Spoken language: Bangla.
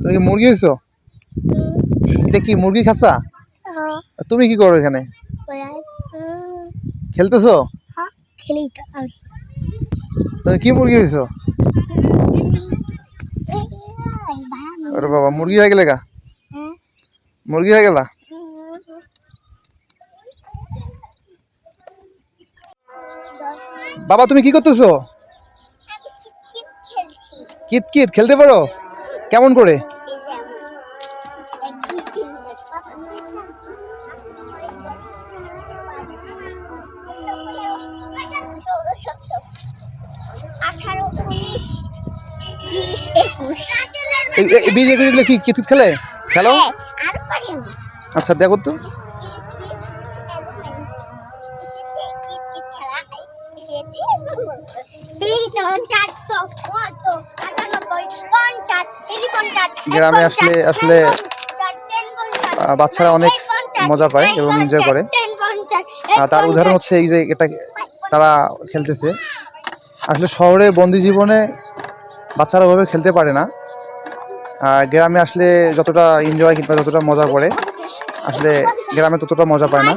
তুমি কি মুরগি হইছো? এটা কি মুরগি খাসা? তুমি কি করো এখানে? খেলতেছো? তুমি কি মুরগি হইছো? আরে বাবা, মুরগি হয়ে গেলে গা? মুরগি হয়ে গেলা? বাবা তুমি কি করতেছো? কিত কিত খেলতে পারো? কেমন করে? কি কিত খেলে খেলো? আচ্ছা দেখো তো। গ্রামে আসলে আসলে বাচ্চারা অনেক মজা পায় এবং এনজয় করে। তার উদাহরণ হচ্ছে এই যে এটা তারা খেলতেছে। আসলে শহরে বন্দি জীবনে বাচ্চারা ওভাবে খেলতে পারে না। আর গ্রামে আসলে যতটা এনজয় কিংবা যতটা মজা করে আসলে গ্রামে ততটা মজা পায় না।